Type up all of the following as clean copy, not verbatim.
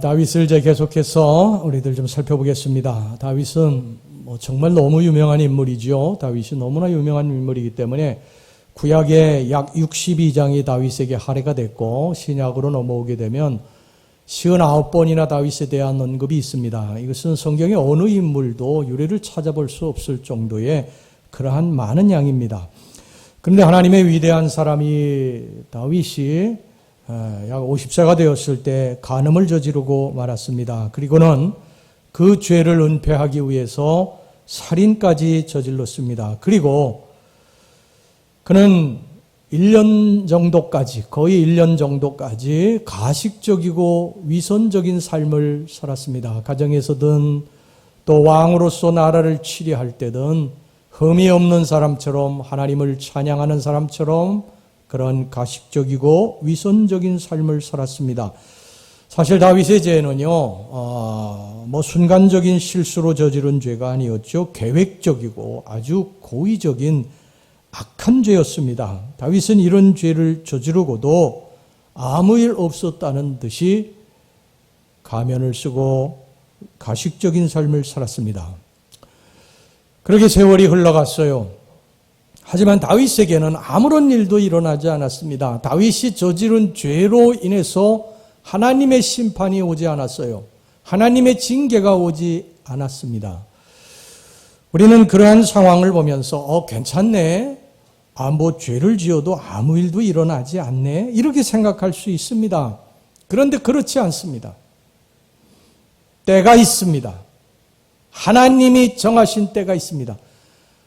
다윗을 이제 계속해서 우리들 좀 살펴보겠습니다. 다윗은 정말 너무 유명한 인물이죠. 다윗이 너무나 유명한 인물이기 때문에 구약의 약 62장이 다윗에게 할애가 됐고 신약으로 넘어오게 되면 59번이나 다윗에 대한 언급이 있습니다. 이것은 성경의 어느 인물도 유래를 찾아볼 수 없을 정도의 그러한 많은 양입니다. 그런데 하나님의 위대한 사람이 다윗이 약 50세가 되었을 때 간음을 저지르고 말았습니다. 그리고는 그 죄를 은폐하기 위해서 살인까지 저질렀습니다. 그리고 그는 1년 정도까지, 거의 1년 정도까지 가식적이고 위선적인 삶을 살았습니다. 가정에서든 또 왕으로서 나라를 치리할 때든 흠이 없는 사람처럼 하나님을 찬양하는 사람처럼 그런 가식적이고 위선적인 삶을 살았습니다. 사실 다윗의 죄는요, 순간적인 실수로 저지른 죄가 아니었죠. 계획적이고 아주 고의적인 악한 죄였습니다. 다윗은 이런 죄를 저지르고도 아무 일 없었다는 듯이 가면을 쓰고 가식적인 삶을 살았습니다. 그렇게 세월이 흘러갔어요. 하지만 다윗에게는 아무런 일도 일어나지 않았습니다. 다윗이 저지른 죄로 인해서 하나님의 심판이 오지 않았어요. 하나님의 징계가 오지 않았습니다. 우리는 그러한 상황을 보면서 괜찮네. 죄를 지어도 아무 일도 일어나지 않네. 이렇게 생각할 수 있습니다. 그런데 그렇지 않습니다. 때가 있습니다. 하나님이 정하신 때가 있습니다.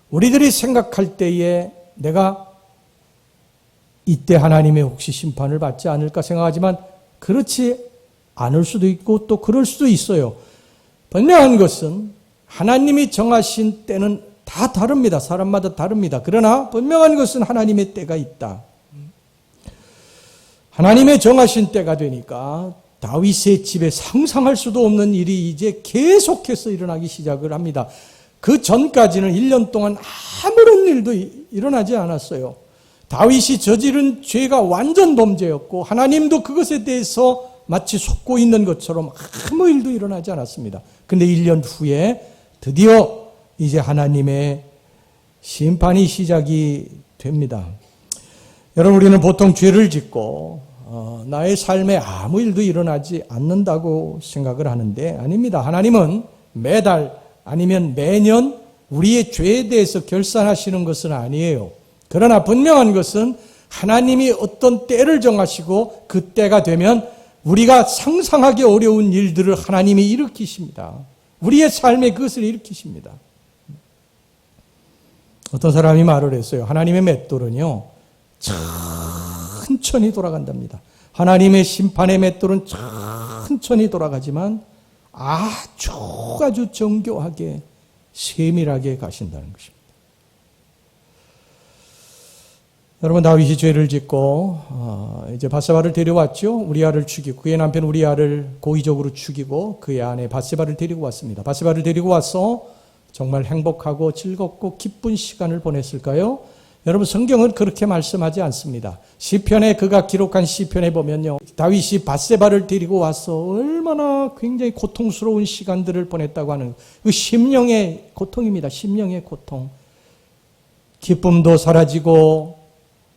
우리들이 생각할 때에 내가 이때 하나님의 혹시 심판을 받지 않을까 생각하지만 그렇지 않을 수도 있고 또 그럴 수도 있어요. 분명한 것은 하나님이 정하신 때는 다 다릅니다. 사람마다 다릅니다. 그러나 분명한 것은 하나님의 때가 있다. 하나님의 정하신 때가 되니까 다윗의 집에 상상할 수도 없는 일이 이제 계속해서 일어나기 시작을 합니다. 그 전까지는 1년 동안 아무런 일도 일어나지 않았어요. 다윗이 저지른 죄가 완전 범죄였고 하나님도 그것에 대해서 마치 속고 있는 것처럼 아무 일도 일어나지 않았습니다. 그런데 1년 후에 드디어 이제 하나님의 심판이 시작이 됩니다. 여러분, 우리는 보통 죄를 짓고 나의 삶에 아무 일도 일어나지 않는다고 생각을 하는데 아닙니다. 하나님은 매달 아니면 매년 우리의 죄에 대해서 결산하시는 것은 아니에요. 그러나 분명한 것은 하나님이 어떤 때를 정하시고 그 때가 되면 우리가 상상하기 어려운 일들을 하나님이 일으키십니다. 우리의 삶에 그것을 일으키십니다. 어떤 사람이 말을 했어요. 하나님의 맷돌은요, 천천히 돌아간답니다. 하나님의 심판의 맷돌은 천천히 돌아가지만 아주 정교하게 세밀하게 가신다는 것입니다. 여러분, 다윗이 죄를 짓고 이제 밧세바를 데려왔죠. 우리아를 죽이고 그의 남편 우리아를 고의적으로 죽이고 그의 아내 밧세바를 데리고 왔습니다. 밧세바를 데리고 와서 정말 행복하고 즐겁고 기쁜 시간을 보냈을까요? 여러분, 성경은 그렇게 말씀하지 않습니다. 시편에 그가 기록한 시편에 보면요, 다윗이 밧세바를 데리고 와서 얼마나 굉장히 고통스러운 시간들을 보냈다고 하는 그 심령의 고통입니다. 심령의 고통. 기쁨도 사라지고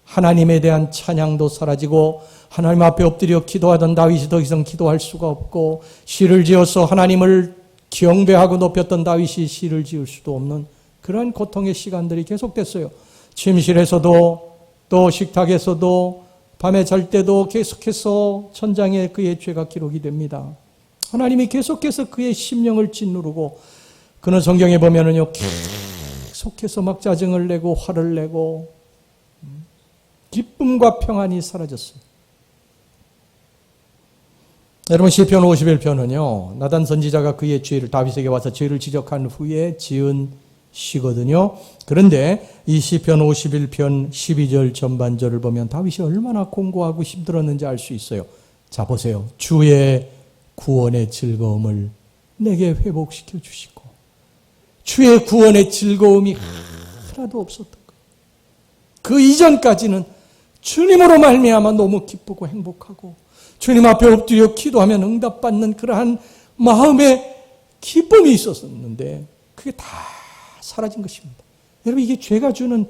하나님에 대한 찬양도 사라지고 하나님 앞에 엎드려 기도하던 다윗이 더 이상 기도할 수가 없고 시를 지어서 하나님을 경배하고 높였던 다윗이 시를 지을 수도 없는 그러한 고통의 시간들이 계속됐어요. 침실에서도 또 식탁에서도 밤에 잘 때도 계속해서 천장에 그의 죄가 기록이 됩니다. 하나님이 계속해서 그의 심령을 짓누르고 그는 성경에 보면은요, 계속해서 막 짜증을 내고 화를 내고 기쁨과 평안이 사라졌어요. 여러분, 시편 51편은요, 나단 선지자가 그의 죄를 다윗에게 와서 죄를 지적한 후에 지은 시거든요. 그런데 이 시편 51편 12절 전반절을 보면 다윗이 얼마나 공고하고 힘들었는지 알 수 있어요. 자, 보세요. 주의 구원의 즐거움을 내게 회복시켜 주시고 주의 구원의 즐거움이 하나도 없었던 거예요. 그 이전까지는 주님으로 말미암아 너무 기쁘고 행복하고 주님 앞에 엎드려 기도하면 응답받는 그러한 마음의 기쁨이 있었는데 그게 다 사라진 것입니다. 여러분, 이게 죄가 주는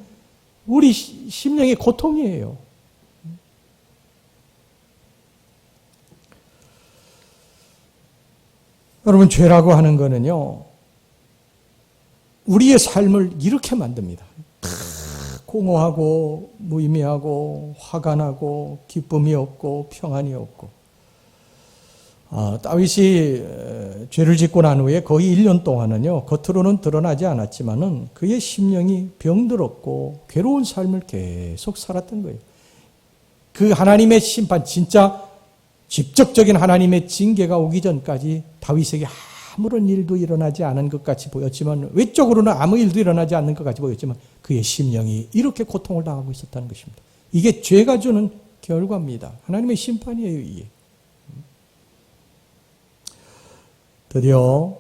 우리 심령의 고통이에요. 여러분, 죄라고 하는 거는요, 우리의 삶을 이렇게 만듭니다. 공허하고 무의미하고 화가 나고 기쁨이 없고 평안이 없고. 다윗이 죄를 짓고 난 후에 거의 1년 동안은요, 겉으로는 드러나지 않았지만은 그의 심령이 병들었고 괴로운 삶을 계속 살았던 거예요. 그 하나님의 심판, 진짜 직접적인 하나님의 징계가 오기 전까지 다윗에게 아무런 일도 일어나지 않은 것 같이 보였지만, 외적으로는 아무 일도 일어나지 않는 것 같이 보였지만 그의 심령이 이렇게 고통을 당하고 있었다는 것입니다. 이게 죄가 주는 결과입니다. 하나님의 심판이에요, 이게. 드디어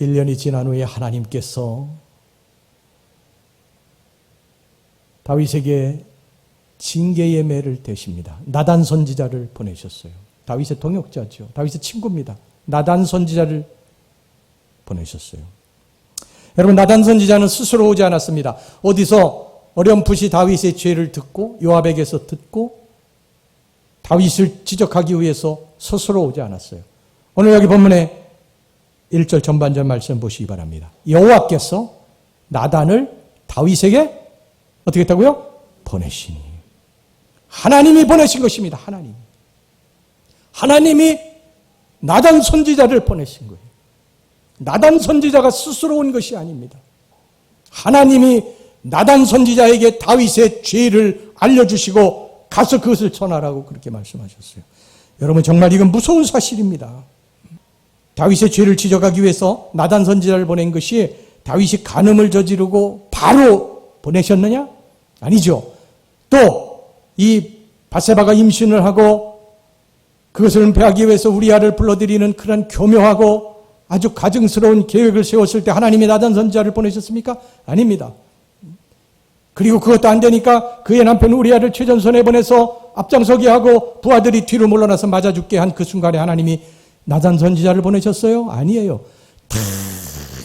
1년이 지난 후에 하나님께서 다윗에게 징계의 매를 대십니다. 나단 선지자를 보내셨어요. 다윗의 동역자죠. 다윗의 친구입니다. 나단 선지자를 보내셨어요. 여러분, 나단 선지자는 스스로 오지 않았습니다. 어디서 어렴풋이 다윗의 죄를 듣고 요압에게서 듣고 다윗을 지적하기 위해서 스스로 오지 않았어요. 오늘 여기 본문에 1절 전반절 말씀 보시기 바랍니다. 여호와께서 나단을 다윗에게 어떻게 했다고요? 보내시니. 하나님이 보내신 것입니다. 하나님이 나단 선지자를 보내신 거예요. 나단 선지자가 스스로 온 것이 아닙니다. 하나님이 나단 선지자에게 다윗의 죄를 알려주시고 가서 그것을 전하라고 그렇게 말씀하셨어요. 여러분, 정말 이건 무서운 사실입니다. 다윗의 죄를 지적하기 위해서 나단 선지자를 보낸 것이 다윗이 간음을 저지르고 바로 보내셨느냐? 아니죠. 또 이 바세바가 임신을 하고 그것을 은폐하기 위해서 우리아를 불러들이는 그런 교묘하고 아주 가증스러운 계획을 세웠을 때 하나님이 나단 선지자를 보내셨습니까? 아닙니다. 그리고 그것도 안 되니까 그의 남편 우리아를 최전선에 보내서 앞장서게 하고 부하들이 뒤로 물러나서 맞아 죽게 한 그 순간에 하나님이 나단 선지자를 보내셨어요? 아니에요. 다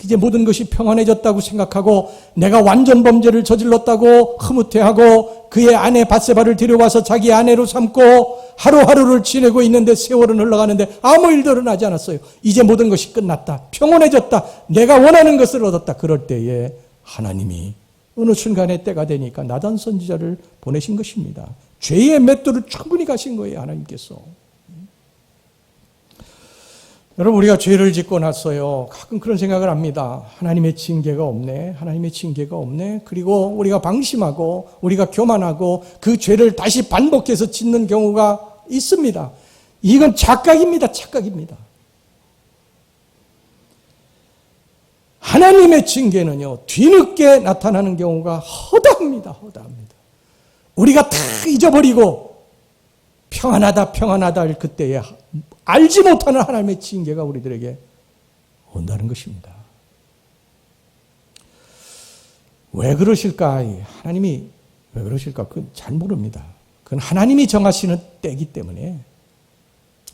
이제 모든 것이 평안해졌다고 생각하고 내가 완전 범죄를 저질렀다고 흐뭇해하고 그의 아내 바세바를 데려와서 자기 아내로 삼고 하루하루를 지내고 있는데 세월은 흘러가는데 아무 일도 일어나지 않았어요. 이제 모든 것이 끝났다. 평온해졌다. 내가 원하는 것을 얻었다. 그럴 때에 하나님이 어느 순간에 때가 되니까 나단 선지자를 보내신 것입니다. 죄의 맷돌을 충분히 가신 거예요, 하나님께서. 여러분, 우리가 죄를 짓고 났어요. 가끔 그런 생각을 합니다. 하나님의 징계가 없네. 하나님의 징계가 없네. 그리고 우리가 방심하고 우리가 교만하고 그 죄를 다시 반복해서 짓는 경우가 있습니다. 이건 착각입니다. 착각입니다. 하나님의 징계는요, 뒤늦게 나타나는 경우가 허다합니다. 허다합니다. 우리가 다 잊어버리고 평안하다 할 그때에 알지 못하는 하나님의 징계가 우리들에게 온다는 것입니다. 왜 그러실까? 하나님이 왜 그러실까? 그건 잘 모릅니다. 그건 하나님이 정하시는 때이기 때문에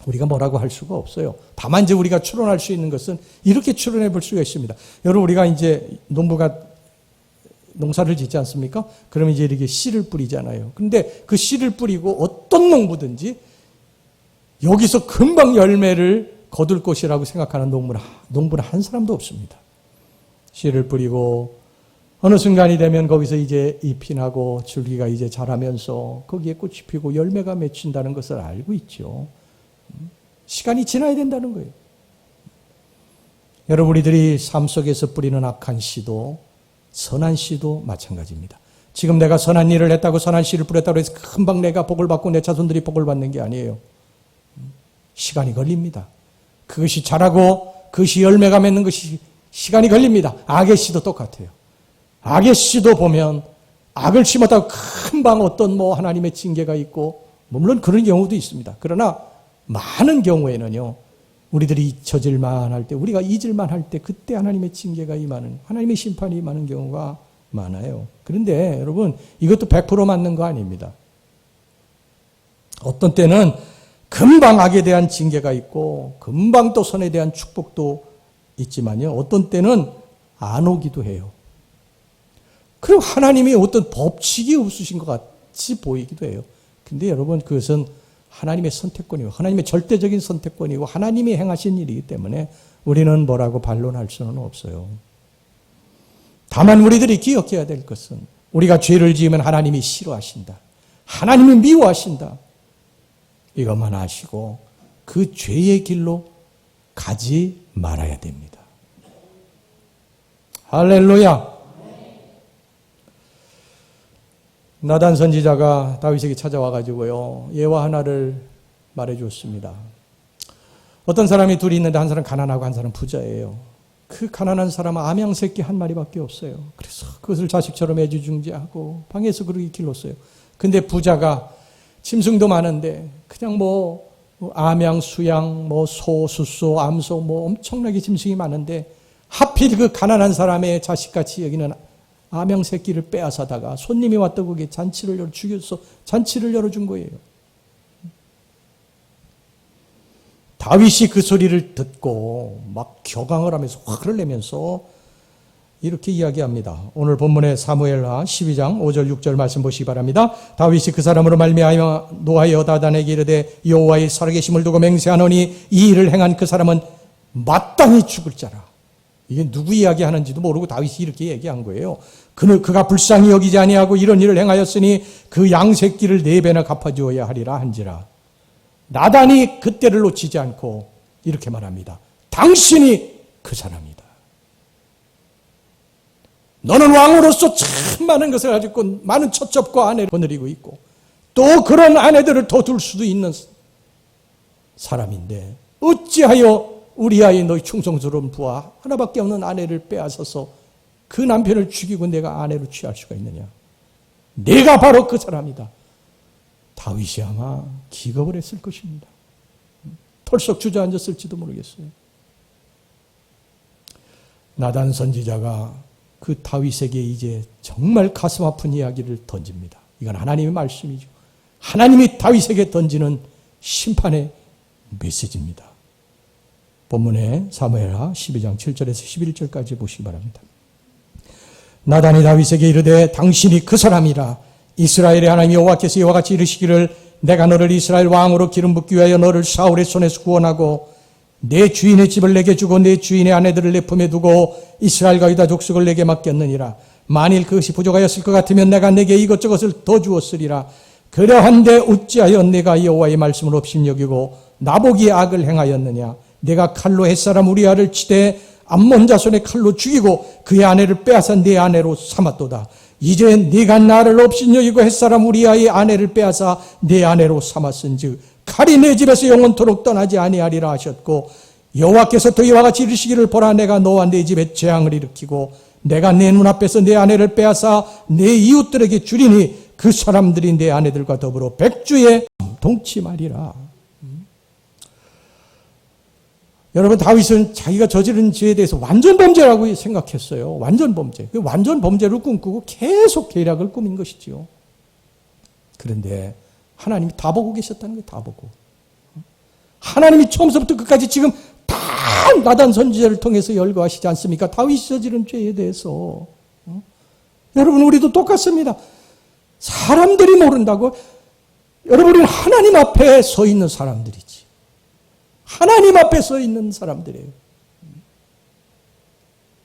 우리가 뭐라고 할 수가 없어요. 다만 이제 우리가 추론할 수 있는 것은 이렇게 추론해 볼 수가 있습니다. 여러분, 우리가 이제 농사를 짓지 않습니까? 그러면 이제 이렇게 씨를 뿌리잖아요. 근데 그 씨를 뿌리고 어떤 농부든지 여기서 금방 열매를 거둘 것이라고 생각하는 농부는 한 사람도 없습니다. 씨를 뿌리고 어느 순간이 되면 거기서 이제 잎이 나고 줄기가 이제 자라면서 거기에 꽃이 피고 열매가 맺힌다는 것을 알고 있죠. 시간이 지나야 된다는 거예요. 여러분, 우리들이 삶 속에서 뿌리는 악한 씨도 선한 씨도 마찬가지입니다. 지금 내가 선한 일을 했다고 선한 씨를 뿌렸다고 해서 금방 내가 복을 받고 내 자손들이 복을 받는 게 아니에요. 시간이 걸립니다. 그것이 자라고 그것이 열매가 맺는 것이 시간이 걸립니다. 악의 씨도 똑같아요. 악의 씨도 보면 악을 심었다고 금방 어떤 하나님의 징계가 있고, 물론 그런 경우도 있습니다. 그러나 많은 경우에는요, 우리들이 잊혀질만 할 때, 우리가 잊을만 할 때, 그때 하나님의 징계가 임하는, 하나님의 심판이 임하는 경우가 많아요. 그런데 여러분, 이것도 100% 맞는 거 아닙니다. 어떤 때는 금방 악에 대한 징계가 있고 금방 또 선에 대한 축복도 있지만요. 어떤 때는 안 오기도 해요. 그리고 하나님이 어떤 법칙이 없으신 것 같이 보이기도 해요. 근데 여러분 그것은 하나님의 선택권이고 하나님의 절대적인 선택권이고 하나님이 행하신 일이기 때문에 우리는 뭐라고 반론할 수는 없어요. 다만 우리들이 기억해야 될 것은 우리가 죄를 지으면 하나님이 싫어하신다. 하나님이 미워하신다. 이것만 아시고 그 죄의 길로 가지 말아야 됩니다. 할렐루야. 나단 선지자가 다윗에게 찾아와가지고요, 예화 하나를 말해줬습니다. 어떤 사람이 둘이 있는데 한 사람 가난하고 한 사람 부자예요. 그 가난한 사람은 암양새끼 한 마리밖에 없어요. 그래서 그것을 자식처럼 애지중지하고 방에서 그렇게 길렀어요. 근데 부자가 짐승도 많은데 그냥 암양, 수양, 소, 숫소, 암소 엄청나게 짐승이 많은데 하필 그 가난한 사람의 자식같이 여기는 암양 새끼를 빼앗아다가 손님이 왔다 거기에 잔치를 죽여서 잔치를 열어준 거예요. 다윗이 그 소리를 듣고 막 격앙을 하면서 화를 내면서 이렇게 이야기합니다. 오늘 본문의 사무엘하 12장 5절 6절 말씀 보시기 바랍니다. 다윗이 그 사람으로 말미암아 노하여 다단에게 이르되 여호와의 살아계심을 두고 맹세하노니 이 일을 행한 그 사람은 마땅히 죽을 자라. 이게 누구 이야기하는지도 모르고 다윗이 이렇게 얘기한 거예요. 그가 불쌍히 여기지 아니하고 이런 일을 행하였으니 그 양새끼를 4배나 갚아주어야 하리라 한지라. 나단이 그때를 놓치지 않고 이렇게 말합니다. 당신이 그 사람이다. 너는 왕으로서 참 많은 것을 가지고 많은 처첩과 아내를 거느리고 있고 또 그런 아내들을 더 둘 수도 있는 사람인데 어찌하여 우리아의 너희 충성스러운 부하 하나밖에 없는 아내를 빼앗아서 그 남편을 죽이고 내가 아내로 취할 수가 있느냐. 내가 바로 그 사람이다. 다윗이 아마 기겁을 했을 것입니다. 털썩 주저앉았을지도 모르겠어요. 나단 선지자가 그 다윗에게 이제 정말 가슴 아픈 이야기를 던집니다. 이건 하나님의 말씀이죠. 하나님이 다윗에게 던지는 심판의 메시지입니다. 본문에 사무엘하 12장 7절에서 11절까지 보시기 바랍니다. 나단이 다윗에게 이르되 당신이 그 사람이라. 이스라엘의 하나님 여호와께서 이와 같이 이르시기를 내가 너를 이스라엘 왕으로 기름 붓기 위하여 너를 사울의 손에서 구원하고 내 주인의 집을 내게 주고 내 주인의 아내들을 내 품에 두고 이스라엘과 유다 족속을 내게 맡겼느니라. 만일 그것이 부족하였을 것 같으면 내가 내게 이것저것을 더 주었으리라. 그러한데 어찌하여 내가 여호와의 말씀을 업신여기고 나보기에 악을 행하였느냐. 내가 칼로 햇사람 우리아를 치되 암몬 자손의 칼로 죽이고 그의 아내를 빼앗아 내 아내로 삼았도다. 이제 네가 나를 업신여기고 햇사람 우리아의 아내를 빼앗아 내 아내로 삼았은즉 칼이 내 집에서 영원토록 떠나지 아니하리라 하셨고 여호와께서 또 이와 같이 이르시기를 보라 내가 너와 내 집에 재앙을 일으키고 내가 내 눈앞에서 내 아내를 빼앗아 내 이웃들에게 주리니 그 사람들이 내 아내들과 더불어 백주에 동침하리라. 여러분 다윗은 자기가 저지른 죄에 대해서 완전 범죄라고 생각했어요. 완전 범죄. 그 완전 범죄를 꿈꾸고 계속 계략을 꾸민 것이지요. 그런데 하나님이 다 보고 계셨다는 거예요. 다 보고. 하나님이 처음부터 끝까지 지금 다 나단 선지자를 통해서 열거하시지 않습니까? 다윗이 저지른 죄에 대해서. 여러분 우리도 똑같습니다. 사람들이 모른다고? 여러분 우리는 하나님 앞에 서 있는 사람들이지. 하나님 앞에 서 있는 사람들이에요.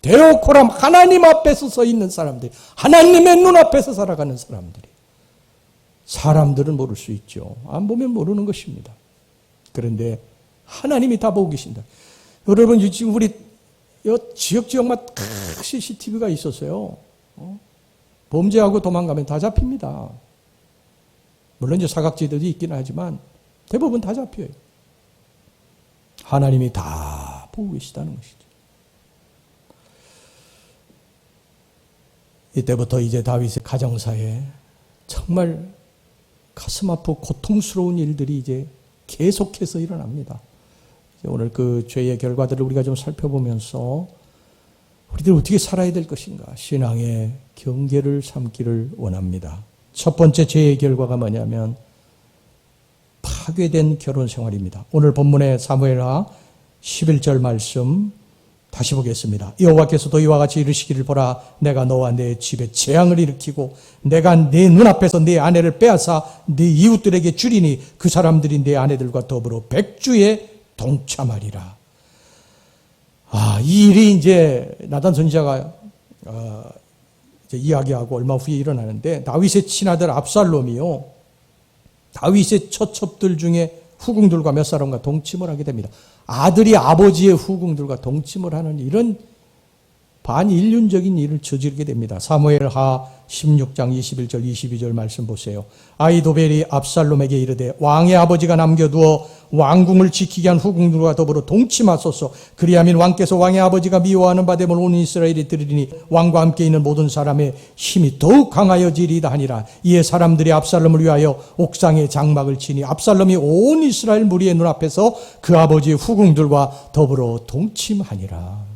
데오코람 하나님 앞에서 서 있는 사람들, 하나님의 눈앞에서 살아가는 사람들이. 사람들은 모를 수 있죠. 안 보면 모르는 것입니다. 그런데 하나님이 다 보고 계신다. 여러분 지금 우리 지역마다 CCTV가 있었어요. 범죄하고 도망가면 다 잡힙니다. 물론 이제 사각지대도 있긴 하지만 대부분 다 잡혀요. 하나님이 다 보고 계시다는 것이죠. 이때부터 이제 다윗의 가정사에 정말 가슴 아프고 고통스러운 일들이 이제 계속해서 일어납니다. 오늘 그 죄의 결과들을 우리가 좀 살펴보면서 우리들 어떻게 살아야 될 것인가 신앙의 경계를 삼기를 원합니다. 첫 번째 죄의 결과가 뭐냐면 파괴된 결혼 생활입니다. 오늘 본문의 사무엘하 11절 말씀 다시 보겠습니다. 여호와께서도 이와 같이 이르시기를 보라, 내가 너와 내 집에 재앙을 일으키고 내가 내 눈앞에서 내 아내를 빼앗아 네 이웃들에게 주리니 그 사람들이 내 아내들과 더불어 백주에 동참하리라. 이 일이 이제 나단 선지자가 이제 이야기하고 얼마 후에 일어나는데, 다윗의 친아들 압살롬이요, 다윗의 처첩들 중에 후궁들과 몇 사람과 동침을 하게 됩니다. 아들이 아버지의 후궁들과 동침을 하는 이런 반인륜적인 일을 저지르게 됩니다. 사무엘하 16장 21절 22절 말씀 보세요. 아히도벨이 압살롬에게 이르되 왕의 아버지가 남겨두어 왕궁을 지키게 한 후궁들과 더불어 동침하소서. 그리하면 왕께서 왕의 아버지가 미워하는 바됨을 온 이스라엘이 들으리니 왕과 함께 있는 모든 사람의 힘이 더욱 강하여지리이다 하니라. 이에 사람들이 압살롬을 위하여 옥상에 장막을 치니 압살롬이 온 이스라엘 무리의 눈앞에서 그 아버지의 후궁들과 더불어 동침하니라.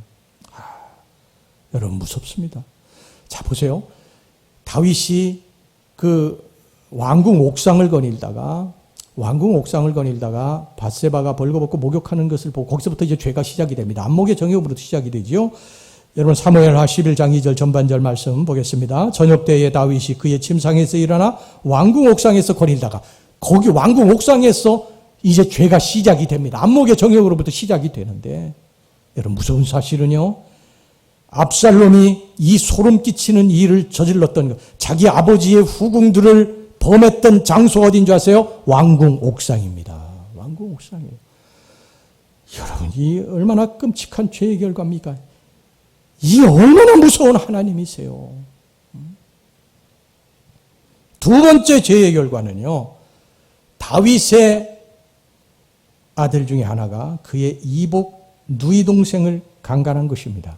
여러분, 무섭습니다. 자, 보세요. 다윗이 그 왕궁 옥상을 거닐다가 밧세바가 벌거벗고 목욕하는 것을 보고 거기서부터 이제 죄가 시작이 됩니다. 안목의 정욕으로부터 시작이 되죠. 여러분, 사무엘하 11장 2절 전반절 말씀 보겠습니다. 저녁 때에 다윗이 그의 침상에서 일어나 왕궁 옥상에서 거닐다가, 거기 왕궁 옥상에서 이제 죄가 시작이 됩니다. 안목의 정욕으로부터 시작이 되는데, 여러분, 무서운 사실은요, 압살롬이 이 소름 끼치는 일을 저질렀던 것, 자기 아버지의 후궁들을 범했던 장소가 어딘 줄 아세요? 왕궁 옥상입니다. 왕궁 옥상이에요. 여러분, 이 얼마나 끔찍한 죄의 결과입니까? 이 얼마나 무서운 하나님이세요. 두 번째 죄의 결과는요, 다윗의 아들 중에 하나가 그의 이복 누이 동생을 강간한 것입니다.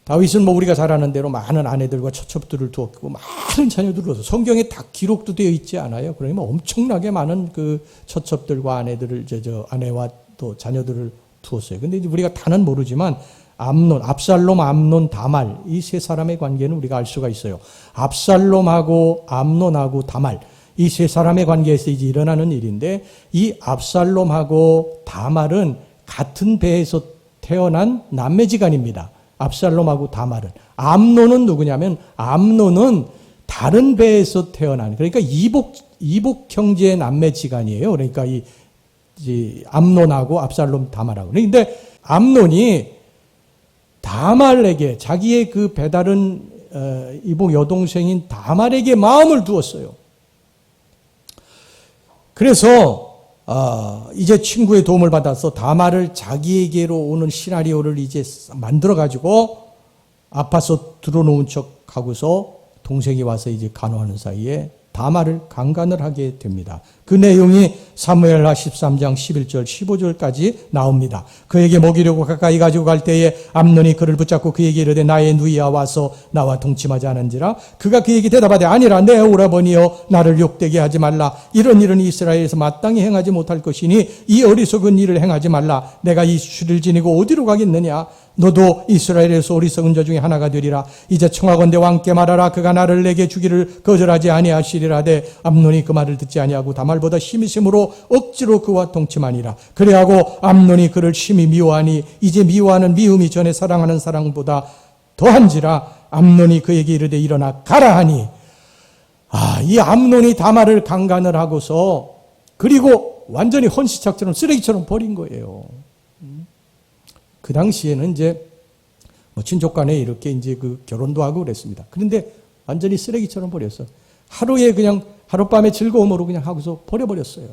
다윗은 우리가 잘 아는 대로 많은 아내들과 처첩들을 두었고 많은 자녀들을 두어서 성경에 다 기록도 되어 있지 않아요. 그러면 엄청나게 많은 그 처첩들과 아내들을 아내와 또 자녀들을 두었어요. 근데 이제 우리가 다는 모르지만 압살롬, 암논, 다말 이 세 사람의 관계는 우리가 알 수가 있어요. 압살롬하고 암논하고 다말 이 세 사람의 관계에서 이제 일어나는 일인데, 이 압살롬하고 다말은 같은 배에서 태어난 남매지간입니다. 압살롬하고 다말은. 암논은 누구냐면, 암논은 다른 배에서 태어난, 그러니까 이복 형제의 남매지간이에요. 그러니까 이 암논하고 압살롬, 다말하고. 그런데 암논이 다말에게, 자기의 그 배다른 이복 여동생인 다말에게 마음을 두었어요. 그래서 이제 친구의 도움을 받아서 다말을 자기에게로 오는 시나리오를 이제 만들어가지고 아파서 들어놓은 척 하고서 동생이 와서 이제 간호하는 사이에 다말을 강간을 하게 됩니다. 그 내용이 사무엘하 13장 11절 15절까지 나옵니다. 그에게 먹이려고 가까이 가지고 갈 때에 암논이 그를 붙잡고 그에게 이르되 나의 누이야 와서 나와 동침하지 않은지라. 그가 그에게 대답하되 아니라 내 오라버니여 나를 욕되게 하지 말라. 이런 일은 이스라엘에서 마땅히 행하지 못할 것이니 이 어리석은 일을 행하지 말라. 내가 이 수를 지니고 어디로 가겠느냐. 너도 이스라엘에서 어리석은 자 중에 하나가 되리라. 이제 청하건대 왕께 말하라. 그가 나를 내게 주기를 거절하지 아니하시리라되 암논이 그 말을 듣지 아니하고 다말보다 심히 셈으로 억지로 그와 동침하니라. 그래하고 암논이 그를 심히 미워하니 이제 미워하는 미움이 전에 사랑하는 사랑보다 더한지라. 암논이 그에게 이르되 일어나 가라 하니, 이 암논이 다말을 강간을 하고서 그리고 완전히 헌시착처럼 쓰레기처럼 버린 거예요. 그 당시에는 이제 친족 간에 이렇게 이제 그 결혼도 하고 그랬습니다. 그런데 완전히 쓰레기처럼 버렸어. 하루에 그냥 하룻밤의 즐거움으로 그냥 하고서 버려버렸어요.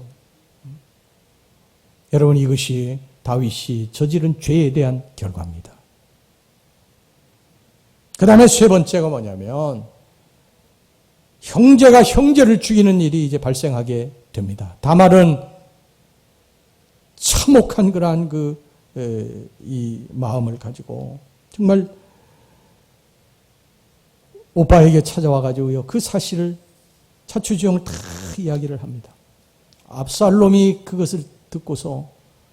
여러분, 이것이 다윗이 저지른 죄에 대한 결과입니다. 그 다음에 세 번째가 뭐냐면, 형제가 형제를 죽이는 일이 이제 발생하게 됩니다. 다말은 참혹한 그러한 이 마음을 가지고 정말 오빠에게 찾아와가지고요, 그 사실을 차추지용을 다 이야기를 합니다. 압살롬이 그것을 듣고서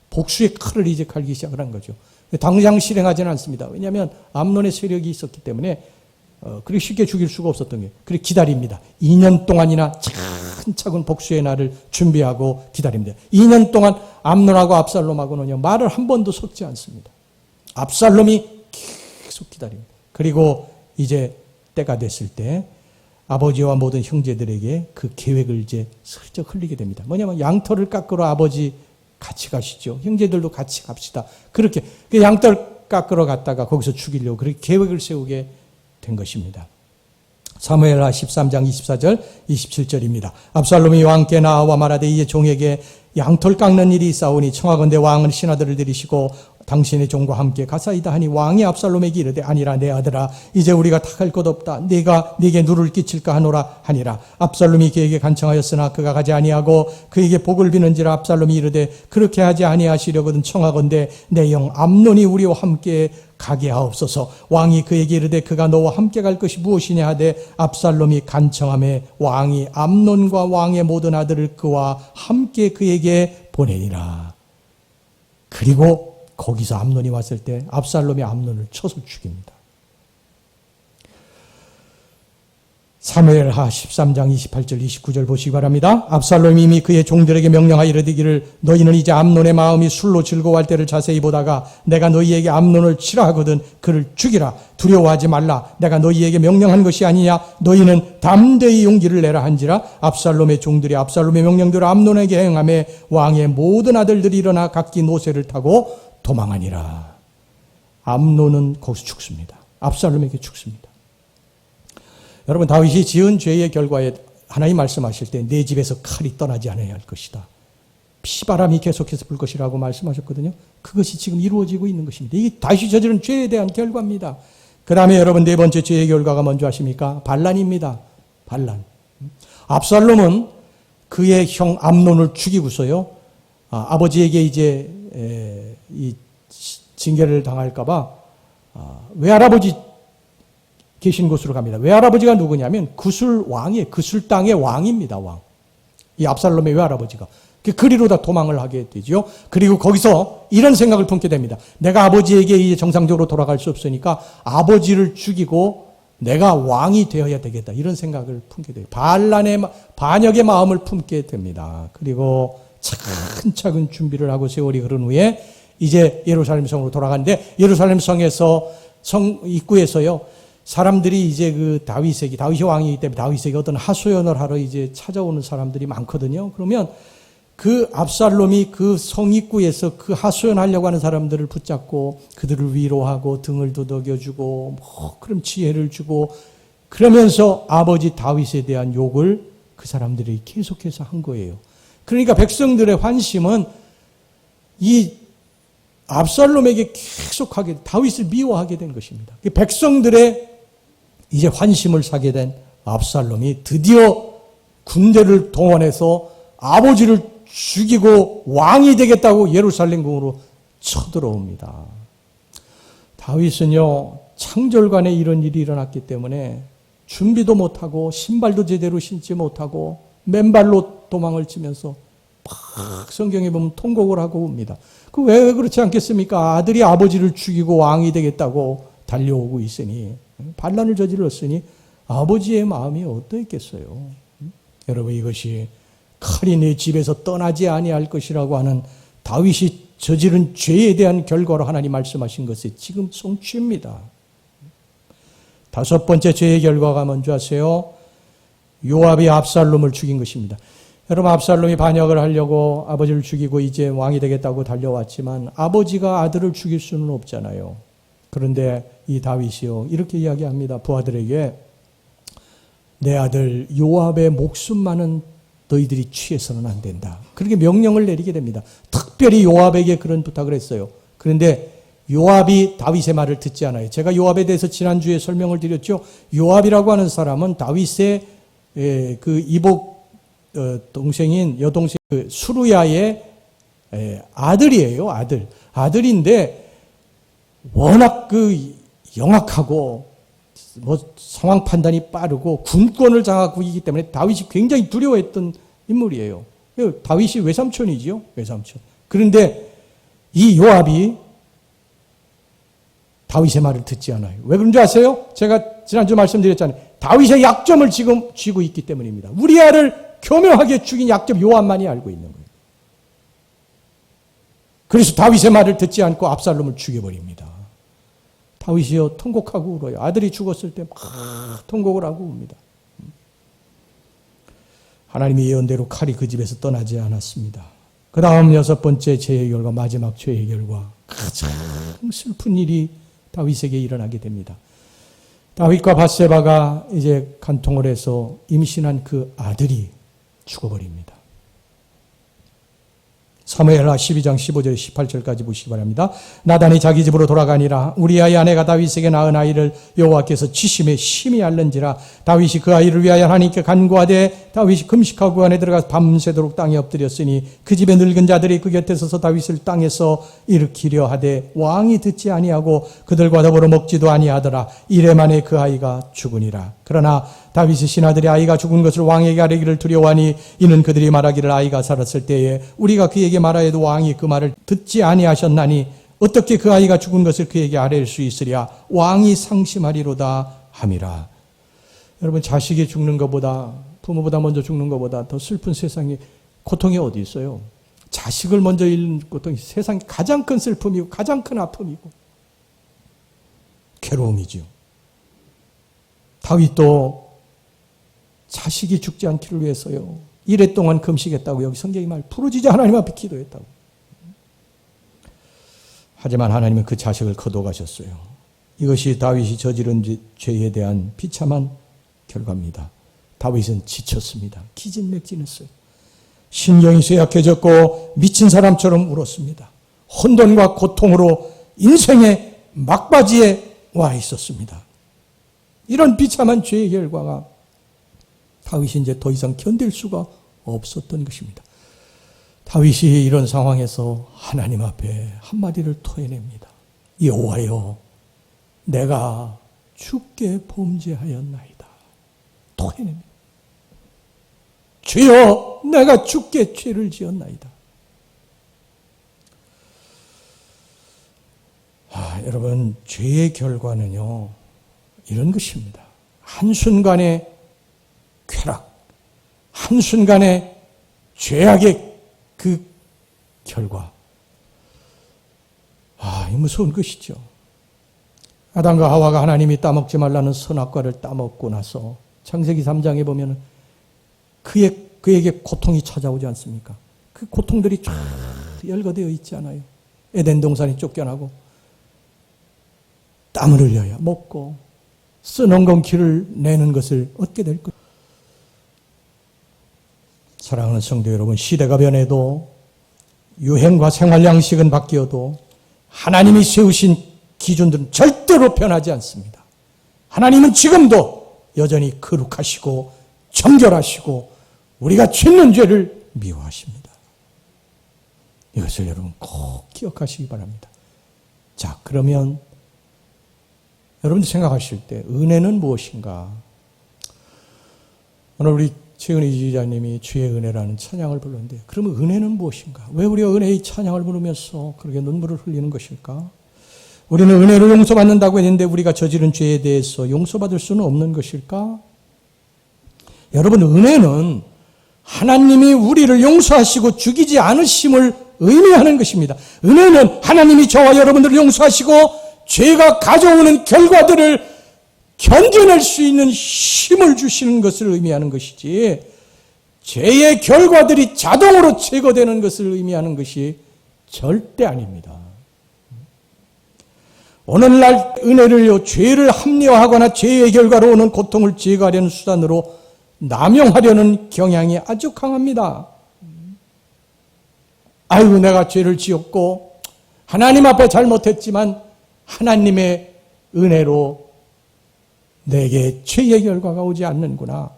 복수의 칼을 이제 갈기 시작을 한 거죠. 당장 실행하지는 않습니다. 왜냐하면 암논의 세력이 있었기 때문에 그렇게 쉽게 죽일 수가 없었던 게. 그렇게 기다립니다. 2년 동안이나 차근차근 복수의 날을 준비하고 기다립니다. 2년 동안 암논하고 압살롬하고는요, 말을 한 번도 섞지 않습니다. 압살롬이 계속 기다립니다. 그리고 이제 때가 됐을 때 아버지와 모든 형제들에게 그 계획을 이제 슬쩍 흘리게 됩니다. 뭐냐면 양털을 깎으러 아버지 같이 가시죠. 형제들도 같이 갑시다. 그렇게 그 양털 깎으러 갔다가 거기서 죽이려고 그렇게 계획을 세우게 된 것입니다. 사무엘하 13장 24절 27절입니다. 압살롬이 왕께 나와 말하되 이제 종에게 양털 깎는 일이 있사오니 청하건대 왕은 신하들을 들이시고 당신의 종과 함께 가사이다 하니 왕이 압살롬에게 이르되 아니라 내 아들아 이제 우리가 탁할 것 없다. 네가 네게 누를 끼칠까 하노라 하니라. 압살롬이 그에게 간청하였으나 그가 가지 아니하고 그에게 복을 비는지라. 압살롬이 이르되 그렇게 하지 아니하시려거든 청하건대 내 영 암논이 우리와 함께 가게 하옵소서. 왕이 그에게 이르되 그가 너와 함께 갈 것이 무엇이냐 하되 압살롬이 간청하매 왕이 암논과 왕의 모든 아들을 그와 함께 그에게 보내니라. 그리고 거기서 암논이 왔을 때 압살롬이 암논을 쳐서 죽입니다. 사무엘하 13장 28절 29절 보시기 바랍니다. 압살롬이 이미 그의 종들에게 명령하여 이르기를 너희는 이제 암논의 마음이 술로 즐거워할 때를 자세히 보다가 내가 너희에게 암논을 치라 하거든 그를 죽이라. 두려워하지 말라. 내가 너희에게 명령한 것이 아니냐. 너희는 담대히 용기를 내라 한지라. 압살롬의 종들이 압살롬의 명령대로 암논에게 행하며 왕의 모든 아들들이 일어나 각기 노새를 타고 도망하니라. 암논은 거기서 죽습니다. 압살롬에게 죽습니다. 여러분, 다윗이 지은 죄의 결과에 하나님 말씀하실 때 내 집에서 칼이 떠나지 않아야 할 것이다. 피바람이 계속해서 불 것이라고 말씀하셨거든요. 그것이 지금 이루어지고 있는 것입니다. 이게 다윗이 저지른 죄에 대한 결과입니다. 그 다음에 여러분 네 번째 죄의 결과가 뭔지 아십니까? 반란입니다. 반란. 압살롬은 그의 형 암논을 죽이고서요, 아버지에게 이제 이 징계를 당할까봐 외할아버지 계신 곳으로 갑니다. 외할아버지가 누구냐면 구술 왕이에요. 구술 땅의 왕입니다. 왕. 이 압살롬의 외할아버지가. 그리로 다 도망을 하게 되죠. 그리고 거기서 이런 생각을 품게 됩니다. 내가 아버지에게 이제 정상적으로 돌아갈 수 없으니까 아버지를 죽이고 내가 왕이 되어야 되겠다. 이런 생각을 품게 돼요. 반역의 마음을 품게 됩니다. 그리고 차근차근 준비를 하고 세월이 흐른 후에 이제 예루살렘 성으로 돌아가는데 예루살렘 성에서 성 입구에서요, 사람들이 이제 다윗이 왕이기 때문에 다윗에게 어떤 하소연을 하러 이제 찾아오는 사람들이 많거든요. 그러면 그 압살롬이 그 성 입구에서 그 하소연하려고 하는 사람들을 붙잡고 그들을 위로하고 등을 두덕여주고 그럼 지혜를 주고 그러면서 아버지 다윗에 대한 욕을 그 사람들이 계속해서 한 거예요. 그러니까 백성들의 환심은 이 압살롬에게 계속하게 다윗을 미워하게 된 것입니다. 백성들의 이제 환심을 사게 된 압살롬이 드디어 군대를 동원해서 아버지를 죽이고 왕이 되겠다고 예루살렘궁으로 쳐들어옵니다. 다윗은요, 창절관에 이런 일이 일어났기 때문에 준비도 못하고 신발도 제대로 신지 못하고 맨발로 도망을 치면서 막 성경에 보면 통곡을 하고 옵니다. 왜 그렇지 않겠습니까? 아들이 아버지를 죽이고 왕이 되겠다고 달려오고 있으니, 반란을 저질렀으니 아버지의 마음이 어떠했겠어요? 여러분, 이것이 칼이 내 집에서 떠나지 아니할 것이라고 하는 다윗이 저지른 죄에 대한 결과로 하나님 말씀하신 것이 지금 성취입니다. 다섯 번째 죄의 결과가 뭔지 아세요? 요압이 압살롬을 죽인 것입니다. 여러분, 압살롬이 반역을 하려고 아버지를 죽이고 이제 왕이 되겠다고 달려왔지만 아버지가 아들을 죽일 수는 없잖아요. 그런데 이 다윗이요, 이렇게 이야기합니다. 부하들에게 내 아들 요압의 목숨만은 너희들이 취해서는 안 된다. 그렇게 명령을 내리게 됩니다. 특별히 요압에게 그런 부탁을 했어요. 그런데 요압이 다윗의 말을 듣지 않아요. 제가 요압에 대해서 지난주에 설명을 드렸죠. 요압이라고 하는 사람은 다윗의 그 이복 동생인 여동생 수루야의 아들이에요. 아들인데 워낙 영악하고 상황 판단이 빠르고 군권을 장악하고 있기 때문에 다윗이 굉장히 두려워했던 인물이에요. 다윗이 외삼촌이지요. 외삼촌. 그런데 이 요압이 다윗의 말을 듣지 않아요. 왜 그런지 아세요? 제가 지난주 말씀드렸잖아요. 다윗의 약점을 지금 쥐고 있기 때문입니다. 우리아를 교묘하게 죽인 약점 요한만이 알고 있는 거예요. 그래서 다윗의 말을 듣지 않고 압살롬을 죽여버립니다. 다윗이요 통곡하고 울어요. 아들이 죽었을 때 막 통곡을 하고 웁니다. 하나님의 예언대로 칼이 그 집에서 떠나지 않았습니다. 그 다음 6번째 죄의 결과, 마지막 죄의 결과, 가장 슬픈 일이 다윗에게 일어나게 됩니다. 다윗과 밧세바가 이제 간통을 해서 임신한 그 아들이 죽어버립니다. 사무엘하 12장 15절 18절까지 보시기 바랍니다. 나단이 자기 집으로 돌아가니라. 우리아의 아내가 다윗에게 낳은 아이를 여호와께서 지심에 심히 알는지라. 다윗이 그 아이를 위하여 하나님께 간구하되 다윗이 금식하고 그 안에 들어가서 밤새도록 땅에 엎드렸으니 그 집에 늙은 자들이 그 곁에 서서 다윗을 땅에서 일으키려 하되 왕이 듣지 아니하고 그들과 더불어 먹지도 아니하더라. 이래 만에 그 아이가 죽으니라. 그러나 다윗의 신하들이 아이가 죽은 것을 왕에게 아뢰기를 두려워하니 이는 그들이 말하기를 아이가 살았을 때에 우리가 그에게 말하여도 왕이 그 말을 듣지 아니하셨나니 어떻게 그 아이가 죽은 것을 그에게 아뢰일 수 있으랴. 왕이 상심하리로다 함이라. 여러분, 자식이 죽는 것보다, 부모보다 먼저 죽는 것보다 더 슬픈 세상에 고통이 어디 있어요? 자식을 먼저 잃는 고통이 세상의 가장 큰 슬픔이고 가장 큰 아픔이고 괴로움이죠. 다윗도 자식이 죽지 않기를 위해서요, 이래 동안 금식했다고 여기 성경이 말 부르짖어 하나님 앞에 기도했다고. 하지만 하나님은 그 자식을 거둬가셨어요. 이것이 다윗이 저지른 죄에 대한 비참한 결과입니다. 다윗은 지쳤습니다. 기진맥진했어요. 신경이 쇠약해졌고 미친 사람처럼 울었습니다. 혼돈과 고통으로 인생의 막바지에 와 있었습니다. 이런 비참한 죄의 결과가 다윗이 이제 더 이상 견딜 수가 없었던 것입니다. 다윗이 이런 상황에서 하나님 앞에 한마디를 토해냅니다. 여호와여, 내가 주께 범죄하였나이다. 토해냅니다. 주여, 내가 주께 죄를 지었나이다. 여러분, 죄의 결과는요, 이런 것입니다. 한순간의 쾌락, 한순간의 죄악의 그 결과. 이 무서운 것이죠. 아담과 하와가 하나님이 따먹지 말라는 선악과를 따먹고 나서 창세기 3장에 보면 그에게 고통이 찾아오지 않습니까? 그 고통들이 쫙 열거되어 있지 않아요? 에덴 동산이 쫓겨나고 땀을 흘려야 먹고 써놓은 건 기를 내는 것을 얻게 될 것. 사랑하는 성도 여러분, 시대가 변해도 유행과 생활 양식은 바뀌어도 하나님이 세우신 기준들은 절대로 변하지 않습니다. 하나님은 지금도 여전히 거룩하시고 정결하시고 우리가 짓는 죄를 미워하십니다. 이것을 여러분 꼭 기억하시기 바랍니다. 자, 그러면 여러분들 생각하실 때 은혜는 무엇인가? 오늘 우리 최은희 지휘자님이 주의 은혜라는 찬양을 불렀는데, 그러면 은혜는 무엇인가? 왜 우리가 은혜의 찬양을 부르면서 그렇게 눈물을 흘리는 것일까? 우리는 은혜로 용서받는다고 했는데 우리가 저지른 죄에 대해서 용서받을 수는 없는 것일까? 여러분, 은혜는 하나님이 우리를 용서하시고 죽이지 않으심을 의미하는 것입니다. 은혜는 하나님이 저와 여러분들을 용서하시고 죄가 가져오는 결과들을 견뎌낼 수 있는 힘을 주시는 것을 의미하는 것이지, 죄의 결과들이 자동으로 제거되는 것을 의미하는 것이 절대 아닙니다. 오늘날 은혜를요, 죄를 합리화하거나 죄의 결과로 오는 고통을 제거하려는 수단으로 남용하려는 경향이 아주 강합니다. 아이고, 내가 죄를 지었고 하나님 앞에 잘못했지만 하나님의 은혜로 내게 죄의 결과가 오지 않는구나.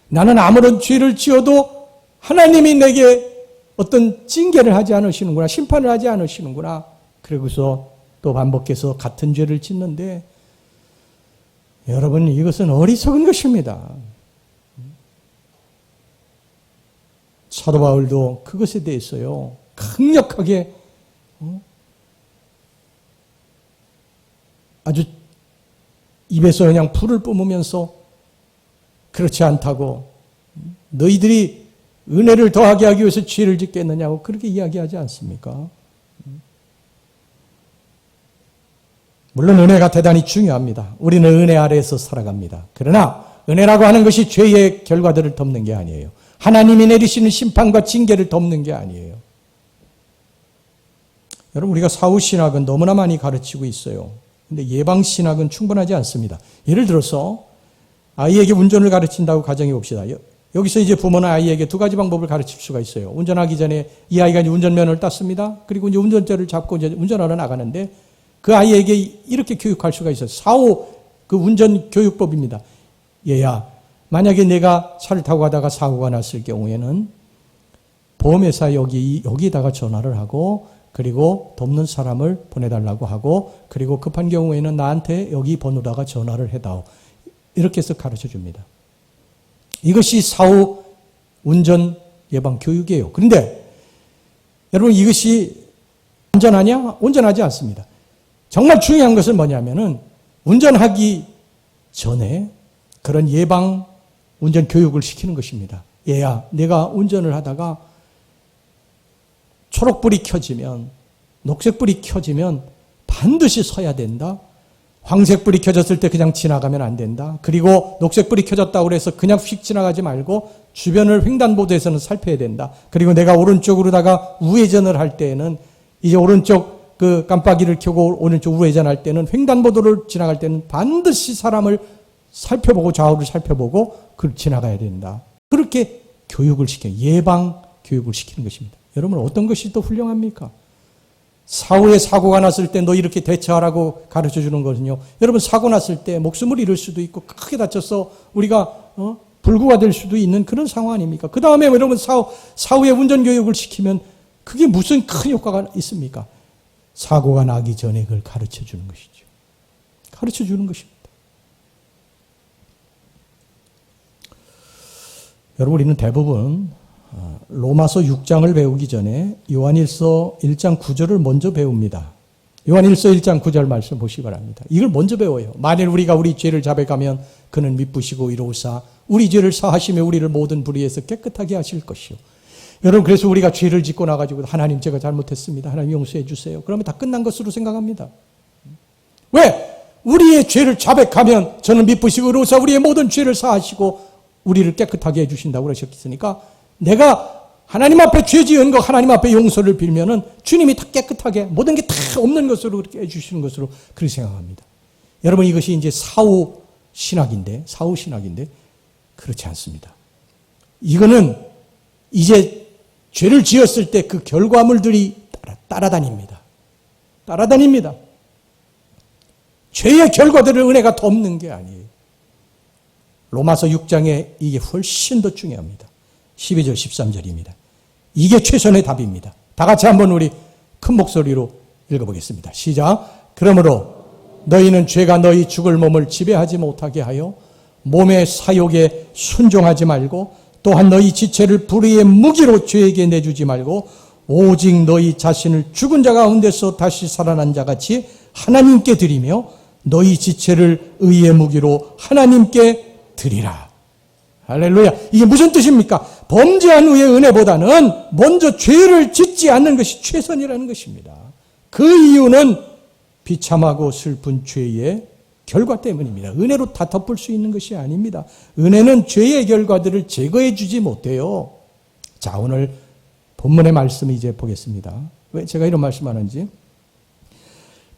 나는 아무런 죄를 지어도 하나님이 내게 어떤 징계를 하지 않으시는구나. 심판을 하지 않으시는구나. 그러고서 또 반복해서 같은 죄를 짓는데, 여러분, 이것은 어리석은 것입니다. 사도 바울도 그것에 대해서요, 강력하게 아주 입에서 그냥 불을 뿜으면서 그렇지 않다고, 너희들이 은혜를 더하게 하기 위해서 죄를 짓겠느냐고 그렇게 이야기하지 않습니까? 물론 은혜가 대단히 중요합니다. 우리는 은혜 아래에서 살아갑니다. 그러나 은혜라고 하는 것이 죄의 결과들을 덮는 게 아니에요. 하나님이 내리시는 심판과 징계를 덮는 게 아니에요. 여러분, 우리가 사후신학은 너무나 많이 가르치고 있어요. 근데 예방신학은 충분하지 않습니다. 예를 들어서 아이에게 운전을 가르친다고 가정해 봅시다. 여기서 이제 부모는 아이에게 두 가지 방법을 가르칠 수가 있어요. 운전하기 전에 이 아이가 이제 운전면허를 땄습니다. 그리고 이제 운전대를 잡고 이제 운전하러 나가는데 그 아이에게 이렇게 교육할 수가 있어요. 사후 그 운전 교육법입니다. 얘야, 만약에 내가 차를 타고 가다가 사고가 났을 경우에는 보험회사 여기다가 전화를 하고 그리고 돕는 사람을 보내달라고 하고 그리고 급한 경우에는 나한테 여기 번호다가 전화를 해다오. 이렇게 해서 가르쳐 줍니다. 이것이 사후 운전 예방 교육이에요. 그런데 여러분, 이것이 온전하냐? 온전하지 않습니다. 정말 중요한 것은 뭐냐면은 운전하기 전에 그런 예방 운전 교육을 시키는 것입니다. 얘야, 내가 운전을 하다가 초록불이 켜지면, 녹색불이 켜지면 반드시 서야 된다. 황색불이 켜졌을 때 그냥 지나가면 안 된다. 그리고 녹색불이 켜졌다고 해서 그냥 휙 지나가지 말고 주변을 횡단보도에서는 살펴야 된다. 그리고 내가 오른쪽으로다가 우회전을 할 때에는 이제 오른쪽 그 깜빡이를 켜고 오른쪽 우회전할 때는 횡단보도를 지나갈 때는 반드시 사람을 살펴보고 좌우를 살펴보고 그걸 지나가야 된다. 그렇게 교육을 시켜요. 예방 교육을 시키는 것입니다. 여러분, 어떤 것이 더 훌륭합니까? 사후에 사고가 났을 때 너 이렇게 대처하라고 가르쳐 주는 것은요. 여러분, 사고 났을 때 목숨을 잃을 수도 있고 크게 다쳐서 우리가 불구가 될 수도 있는 그런 상황 아닙니까? 그 다음에 여러분 사후에 운전교육을 시키면 그게 무슨 큰 효과가 있습니까? 사고가 나기 전에 그걸 가르쳐 주는 것이죠. 가르쳐 주는 것입니다. 여러분, 우리는 대부분 로마서 6장을 배우기 전에 요한일서 1장 9절을 먼저 배웁니다. 요한일서 1장 9절 말씀 보시기 바랍니다. 이걸 먼저 배워요. 만일 우리가 우리 죄를 자백하면 그는 미쁘시고 이로우사 우리 죄를 사하시며 우리를 모든 불의에서 깨끗하게 하실 것이요. 여러분, 그래서 우리가 죄를 짓고 나가지고 하나님 제가 잘못했습니다. 하나님 용서해 주세요. 그러면 다 끝난 것으로 생각합니다. 왜? 우리의 죄를 자백하면 저는 미쁘시고 이로우사 우리의 모든 죄를 사하시고 우리를 깨끗하게 해주신다고 그러셨으니까 내가 하나님 앞에 죄 지은 거 하나님 앞에 용서를 빌면은 주님이 다 깨끗하게 모든 게 다 없는 것으로 그렇게 해주시는 것으로 그렇게 생각합니다. 여러분, 이것이 이제 사후 신학인데 그렇지 않습니다. 이거는 이제 죄를 지었을 때 그 결과물들이 따라다닙니다. 죄의 결과들을 은혜가 덮는 게 아니에요. 로마서 6장에 이게 훨씬 더 중요합니다. 12절 13절입니다. 이게 최선의 답입니다. 다 같이 한번 우리 큰 목소리로 읽어보겠습니다. 시작. 그러므로 너희는 죄가 너희 죽을 몸을 지배하지 못하게 하여 몸의 사욕에 순종하지 말고 또한 너희 지체를 불의의 무기로 죄에게 내주지 말고 오직 너희 자신을 죽은 자 가운데서 다시 살아난 자같이 하나님께 드리며 너희 지체를 의의 무기로 하나님께 드리라. 할렐루야. 이게 무슨 뜻입니까? 범죄한 후의 은혜보다는 먼저 죄를 짓지 않는 것이 최선이라는 것입니다. 그 이유는 비참하고 슬픈 죄의 결과 때문입니다. 은혜로 다 덮을 수 있는 것이 아닙니다. 은혜는 죄의 결과들을 제거해 주지 못해요. 자, 오늘 본문의 말씀을 이제 보겠습니다. 왜 제가 이런 말씀하는지.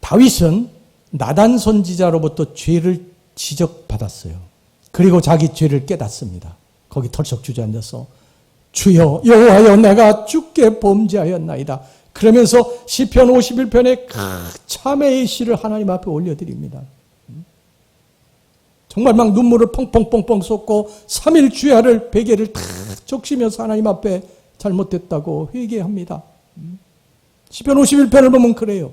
다윗은 나단 선지자로부터 죄를 지적받았어요. 그리고 자기 죄를 깨닫습니다. 거기 털썩 주저앉아서 주여 여호와여 내가 주께 범죄하였나이다. 그러면서 시편 51편에 참회의 시를 하나님 앞에 올려드립니다. 정말 막 눈물을 펑펑펑펑 쏟고 3일 주야를 베개를 탁 적시면서 하나님 앞에 잘못됐다고 회개합니다. 시편 51편을 보면 그래요.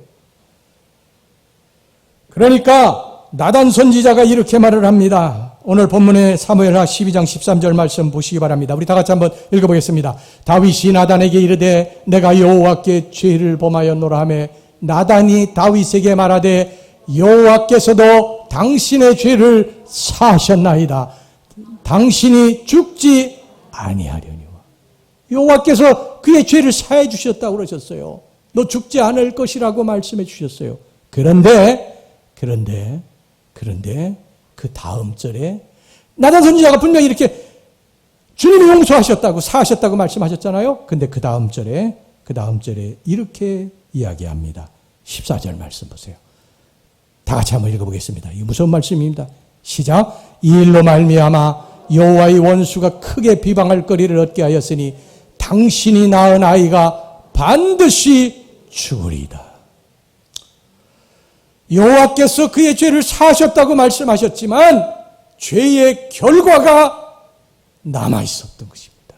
그러니까 나단 선지자가 이렇게 말을 합니다. 오늘 본문의 사무엘하 12장 13절 말씀 보시기 바랍니다. 우리 다 같이 한번 읽어보겠습니다. 다윗이 나단에게 이르되 내가 여호와께 죄를 범하였노라 하매 나단이 다윗에게 말하되 여호와께서도 당신의 죄를 사하셨나이다. 당신이 죽지 아니하려니와. 여호와께서 그의 죄를 사해 주셨다고 그러셨어요. 너 죽지 않을 것이라고 말씀해 주셨어요. 그런데 그 다음 절에 나단 선지자가 분명히 이렇게 주님이 용서하셨다고 사하셨다고 말씀하셨잖아요. 근데 그 다음 절에 이렇게 이야기합니다. 14절 말씀 보세요. 다 같이 한번 읽어보겠습니다. 이 무서운 말씀입니다. 시작. 이 일로 말미암아 여호와의 원수가 크게 비방할 거리를 얻게 하였으니 당신이 낳은 아이가 반드시 죽으리이다. 여호와께서 그의 죄를 사하셨다고 말씀하셨지만 죄의 결과가 남아 있었던 것입니다.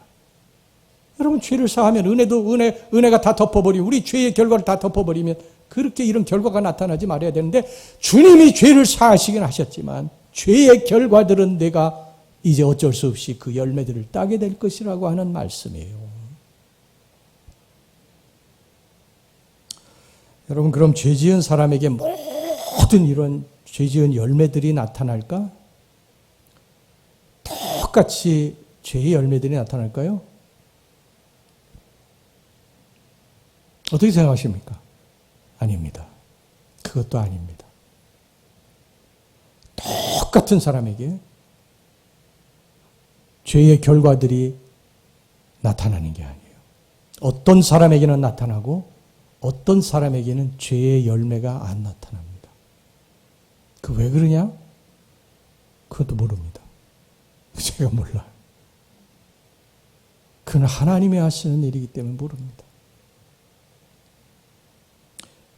여러분, 죄를 사하면 은혜가 다 덮어버리고 우리 죄의 결과를 다 덮어버리면 그렇게 이런 결과가 나타나지 말아야 되는데 주님이 죄를 사하시긴 하셨지만 죄의 결과들은 내가 이제 어쩔 수 없이 그 열매들을 따게 될 것이라고 하는 말씀이에요. 여러분, 그럼 죄 지은 사람에게 모든 이런 죄 지은 열매들이 나타날까? 똑같이 죄의 열매들이 나타날까요? 어떻게 생각하십니까? 아닙니다. 그것도 아닙니다. 똑같은 사람에게 죄의 결과들이 나타나는 게 아니에요. 어떤 사람에게는 나타나고 어떤 사람에게는 죄의 열매가 안 나타납니다. 그 왜 그러냐? 그것도 모릅니다. 제가 몰라요. 그건 하나님이 하시는 일이기 때문에 모릅니다.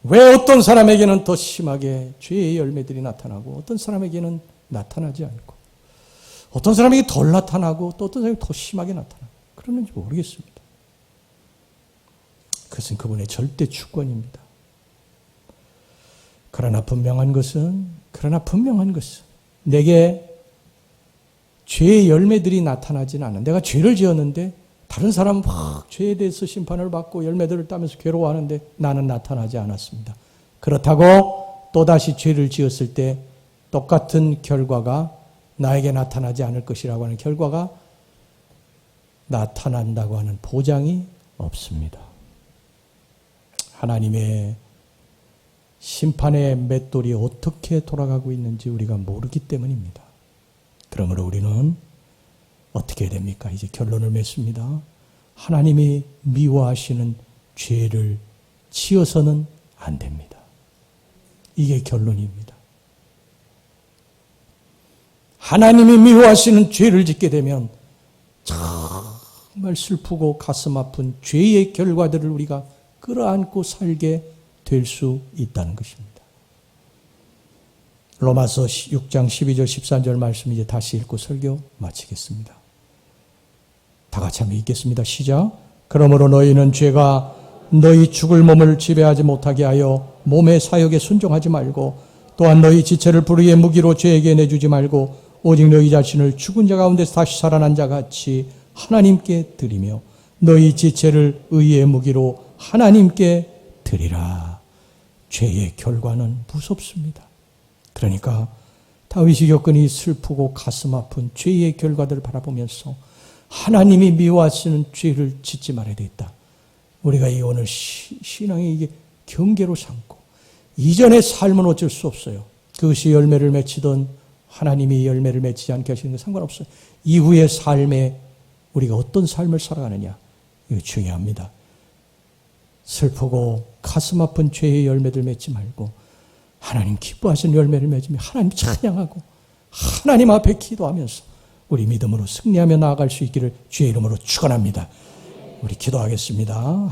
왜 어떤 사람에게는 더 심하게 죄의 열매들이 나타나고 어떤 사람에게는 나타나지 않고 어떤 사람에게 덜 나타나고 또 어떤 사람에게 더 심하게 나타나고 그러는지 모르겠습니다. 그것은 그분의 절대 주권입니다. 그러나 분명한 것은 내게 죄의 열매들이 나타나지는 않아. 내가 죄를 지었는데 다른 사람은 막 죄에 대해서 심판을 받고 열매들을 따면서 괴로워하는데 나는 나타나지 않았습니다. 그렇다고 또다시 죄를 지었을 때 똑같은 결과가 나에게 나타나지 않을 것이라고 하는 결과가 나타난다고 하는 보장이 없습니다. 하나님의 심판의 맷돌이 어떻게 돌아가고 있는지 우리가 모르기 때문입니다. 그러므로 우리는 어떻게 해야 됩니까? 이제 결론을 맺습니다. 하나님이 미워하시는 죄를 지어서는 안 됩니다. 이게 결론입니다. 하나님이 미워하시는 죄를 짓게 되면 정말 슬프고 가슴 아픈 죄의 결과들을 우리가 끌어안고 살게 될 수 있다는 것입니다. 로마서 6장 12절 13절 말씀 이제 다시 읽고 설교 마치겠습니다. 다 같이 한번 읽겠습니다. 시작. 그러므로 너희는 죄가 너희 죽을 몸을 지배하지 못하게 하여 몸의 사욕에 순종하지 말고 또한 너희 지체를 불의의 무기로 죄에게 내주지 말고 오직 너희 자신을 죽은 자 가운데서 다시 살아난 자 같이 하나님께 드리며 너희 지체를 의의 무기로 하나님께 드리라. 죄의 결과는 무섭습니다. 그러니까 다윗이 겪은 이 슬프고 가슴 아픈 죄의 결과들을 바라보면서 하나님이 미워하시는 죄를 짓지 말아야 되겠다. 우리가 이 오늘 신앙의 이게 경계로 삼고 이전의 삶은 어쩔 수 없어요. 그것이 열매를 맺히던 하나님이 열매를 맺히지 않게 하시는 건 상관없어요. 이후의 삶에 우리가 어떤 삶을 살아가느냐 이거 중요합니다. 슬프고 가슴 아픈 죄의 열매들 맺지 말고 하나님 기뻐하시는 열매를 맺으며 하나님 찬양하고 하나님 앞에 기도하면서 우리 믿음으로 승리하며 나아갈 수 있기를 주의 이름으로 축원합니다. 우리 기도하겠습니다.